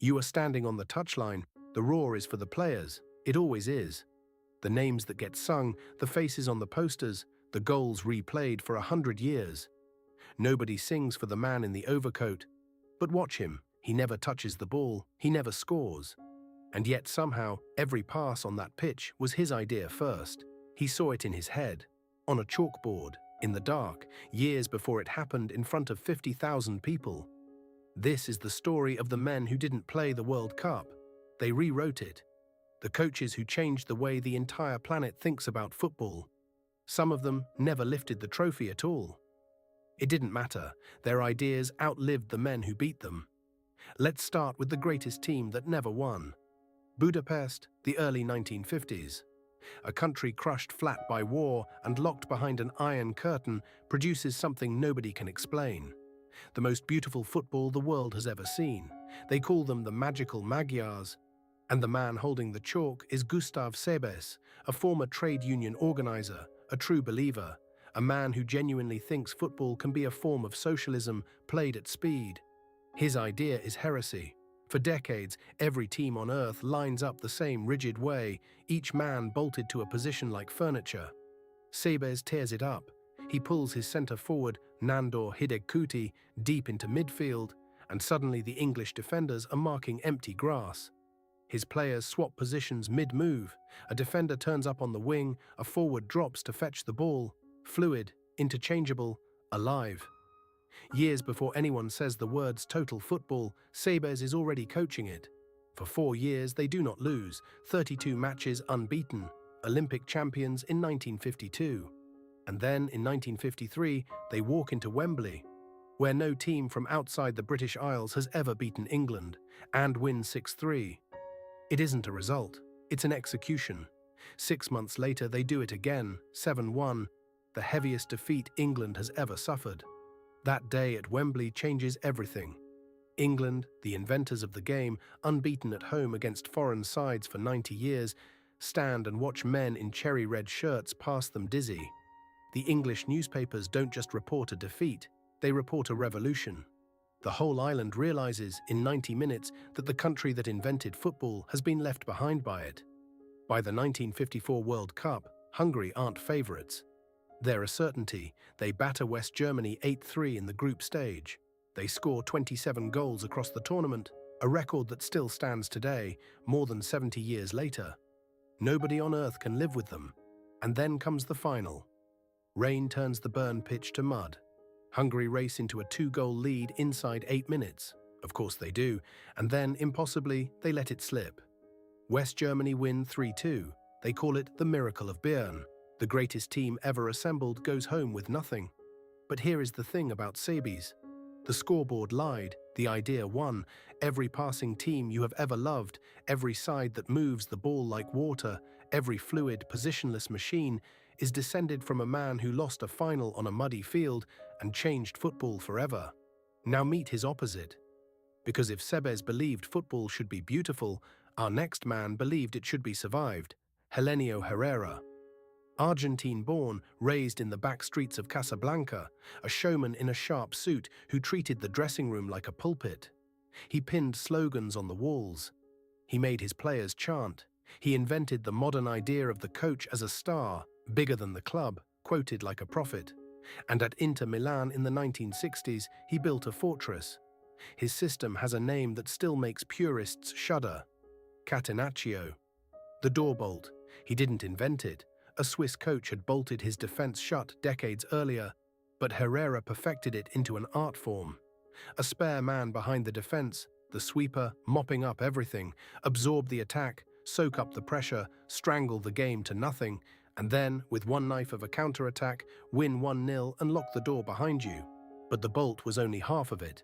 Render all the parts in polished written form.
You are standing on the touchline, the roar is for the players, it always is. The names that get sung, the faces on the posters, the goals replayed for 100 years. Nobody sings for the man in the overcoat. But watch him, he never touches the ball, he never scores. And yet somehow, every pass on that pitch was his idea first. He saw it in his head, on a chalkboard, in the dark, years before it happened in front of 50,000 people. This is the story of the men who didn't play the World Cup. They rewrote it. The coaches who changed the way the entire planet thinks about football. Some of them never lifted the trophy at all. It didn't matter, their ideas outlived the men who beat them. Let's start with the greatest team that never won. Budapest, the early 1950s. A country crushed flat by war and locked behind an iron curtain produces something nobody can explain. The most beautiful football the world has ever seen. They call them the Magical Magyars. And the man holding the chalk is Gustav Sebes, a former trade union organizer, a true believer, a man who genuinely thinks football can be a form of socialism played at speed. His idea is heresy. For decades, every team on earth lines up the same rigid way, each man bolted to a position like furniture. Sebes tears it up. He pulls his centre forward, Nandor Hidegkuti, deep into midfield, and suddenly the English defenders are marking empty grass. His players swap positions mid-move, a defender turns up on the wing, a forward drops to fetch the ball, fluid, interchangeable, alive. Years before anyone says the words total football, Sebes is already coaching it. For 4 years they do not lose, 32 matches unbeaten, Olympic champions in 1952. And then in 1953 they walk into Wembley, where no team from outside the British Isles has ever beaten England, and win 6-3. It isn't a result, it's an execution. 6 months later they do it again, 7-1, the heaviest defeat England has ever suffered. That day at Wembley changes everything. England, the inventors of the game, unbeaten at home against foreign sides for 90 years, stand and watch men in cherry-red shirts pass them dizzy. The English newspapers don't just report a defeat, they report a revolution. The whole island realizes in 90 minutes that the country that invented football has been left behind by it. By the 1954 World Cup, Hungary aren't favorites. They're a certainty. They batter West Germany 8-3 in the group stage. They score 27 goals across the tournament, a record that still stands today, more than 70 years later. Nobody on earth can live with them. And then comes the final. Rain turns the burn pitch to mud. Hungary race into a 2-goal lead inside 8 minutes. Of course they do. And then, impossibly, they let it slip. West Germany win 3-2. They call it the Miracle of Bern. The greatest team ever assembled goes home with nothing. But here is the thing about Sebes. The scoreboard lied, the idea won. Every passing team you have ever loved, every side that moves the ball like water, every fluid, positionless machine is descended from a man who lost a final on a muddy field and changed football forever. Now meet his opposite. Because if Sebes believed football should be beautiful, our next man believed it should be survived, Herrera. Argentine-born, raised in the back streets of Casablanca, a showman in a sharp suit who treated the dressing room like a pulpit. He pinned slogans on the walls. He made his players chant. He invented the modern idea of the coach as a star, bigger than the club, quoted like a prophet. And at Inter Milan in the 1960s, he built a fortress. His system has a name that still makes purists shudder: Catenaccio. The door bolt. He didn't invent it. A Swiss coach had bolted his defense shut decades earlier, but Herrera perfected it into an art form. A spare man behind the defense, the sweeper, mopping up everything, absorb the attack, soak up the pressure, strangle the game to nothing, and then, with one knife of a counter-attack, win 1-0 and lock the door behind you. But the bolt was only half of it.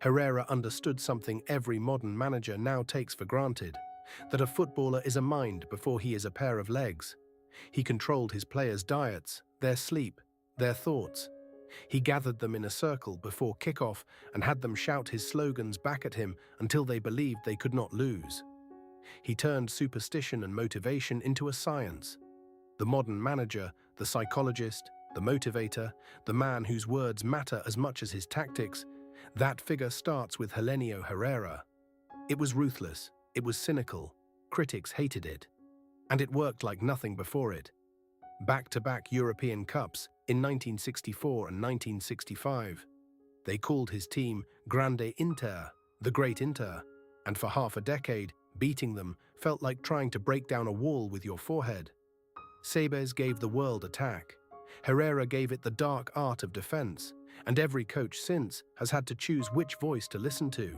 Herrera understood something every modern manager now takes for granted, that a footballer is a mind before he is a pair of legs. He controlled his players' diets, their sleep, their thoughts. He gathered them in a circle before kickoff and had them shout his slogans back at him until they believed they could not lose. He turned superstition and motivation into a science. The modern manager, the psychologist, the motivator, the man whose words matter as much as his tactics, that figure starts with Herrera. It was ruthless, it was cynical, critics hated it. And it worked like nothing before it. Back-to-back European Cups in 1964 and 1965. They called his team Grande Inter, the Great Inter, and for half a decade, beating them felt like trying to break down a wall with your forehead. Sebes gave the world attack. Herrera gave it the dark art of defense, and every coach since has had to choose which voice to listen to.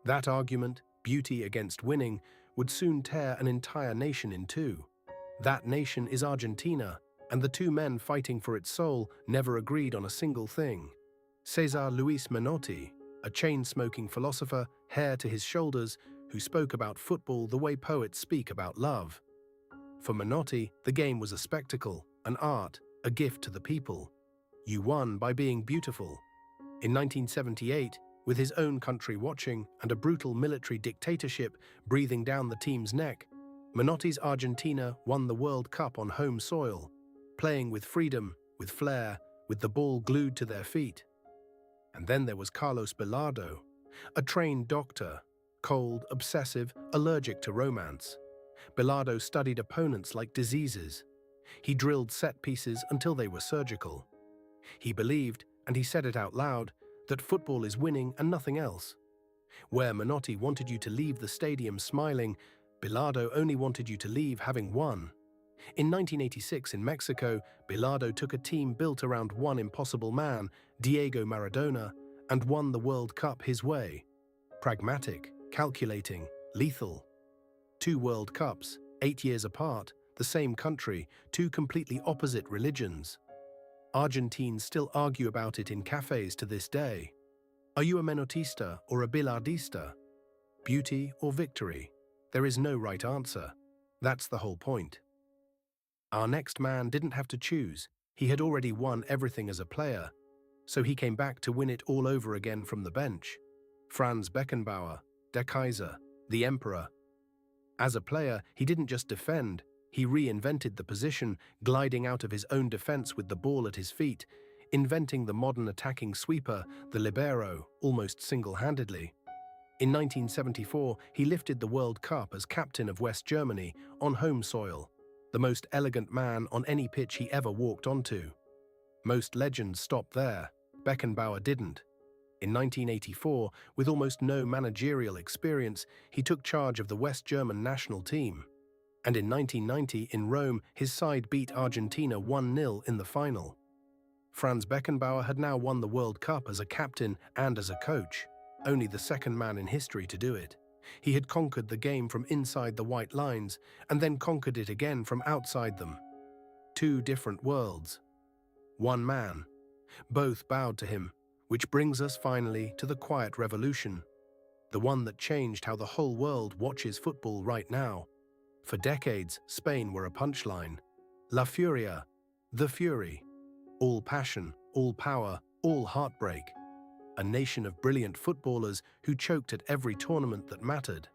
That argument, beauty against winning, would soon tear an entire nation in two. That nation is Argentina, and the two men fighting for its soul never agreed on a single thing. Cesar Luis Menotti, a chain-smoking philosopher, hair to his shoulders, who spoke about football the way poets speak about love. For Menotti, the game was a spectacle, an art, a gift to the people. You won by being beautiful. In 1978, with his own country watching and a brutal military dictatorship breathing down the team's neck, Menotti's Argentina won the World Cup on home soil, playing with freedom, with flair, with the ball glued to their feet. And then there was Carlos Bilardo, a trained doctor, cold, obsessive, allergic to romance. Bilardo studied opponents like diseases. He drilled set pieces until they were surgical. He believed, and he said it out loud, that football is winning and nothing else. Where Menotti wanted you to leave the stadium smiling, Bilardo only wanted you to leave having won. In 1986 in Mexico, Bilardo took a team built around one impossible man, Diego Maradona, and won the World Cup his way. Pragmatic, calculating, lethal. 2 World Cups, 8 years apart, the same country, 2 completely opposite religions. Argentines still argue about it in cafes to this day. Are you a Menotista or a Bilardista? Beauty or victory? There is no right answer. That's the whole point. Our next man didn't have to choose. He had already won everything as a player, so he came back to win it all over again from the bench. Franz Beckenbauer, Der Kaiser, the Emperor. As a player, he didn't just defend, he reinvented the position, gliding out of his own defense with the ball at his feet, inventing the modern attacking sweeper, the libero, almost single-handedly. In 1974, he lifted the World Cup as captain of West Germany on home soil, the most elegant man on any pitch he ever walked onto. Most legends stopped there. Beckenbauer didn't. In 1984, with almost no managerial experience, he took charge of the West German national team. And in 1990, in Rome, his side beat Argentina 1-0 in the final. Franz Beckenbauer had now won the World Cup as a captain and as a coach, only the second man in history to do it. He had conquered the game from inside the white lines and then conquered it again from outside them. 2 different worlds. One man. Both bowed to him, which brings us finally to the quiet revolution, the one that changed how the whole world watches football right now. For decades, Spain were a punchline. La Furia, the Fury. All passion, all power, all heartbreak. A nation of brilliant footballers who choked at every tournament that mattered.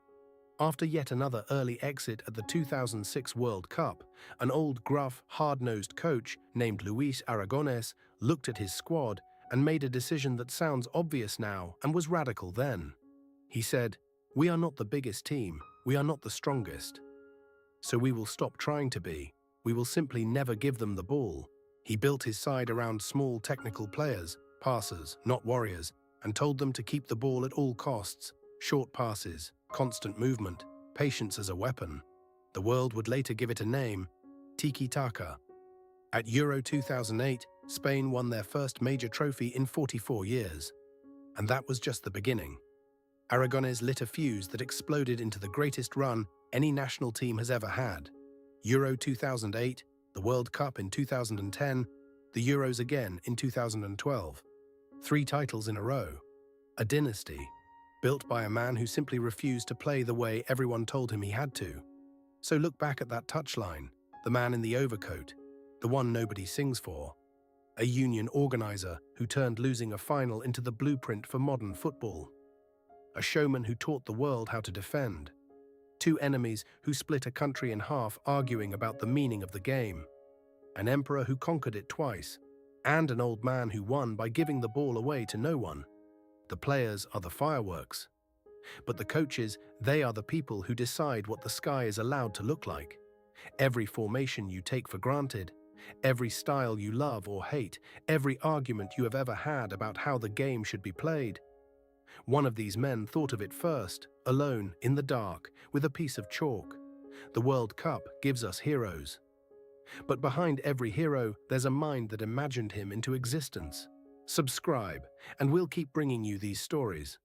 After yet another early exit at the 2006 World Cup, an old gruff, hard-nosed coach named Luis Aragonés looked at his squad and made a decision that sounds obvious now and was radical then. He said, "We are not the biggest team, we are not the strongest. So we will stop trying to be. We will simply never give them the ball." He built his side around small technical players, passers, not warriors, and told them to keep the ball at all costs, short passes, constant movement, patience as a weapon. The world would later give it a name, tiki-taka. At Euro 2008, Spain won their first major trophy in 44 years. And that was just the beginning. Aragonés lit a fuse that exploded into the greatest run any national team has ever had. Euro 2008, the World Cup in 2010, the Euros again in 2012. 3 titles in a row. A dynasty, built by a man who simply refused to play the way everyone told him he had to. So look back at that touchline, the man in the overcoat, the one nobody sings for. A union organizer who turned losing a final into the blueprint for modern football. A showman who taught the world how to defend. 2 enemies who split a country in half arguing about the meaning of the game. An emperor who conquered it twice, and an old man who won by giving the ball away to no one. The players are the fireworks. But the coaches, they are the people who decide what the sky is allowed to look like. Every formation you take for granted, every style you love or hate, every argument you have ever had about how the game should be played. One of these men thought of it first, alone, in the dark, with a piece of chalk. The World Cup gives us heroes. But behind every hero, there's a mind that imagined him into existence. Subscribe, and we'll keep bringing you these stories.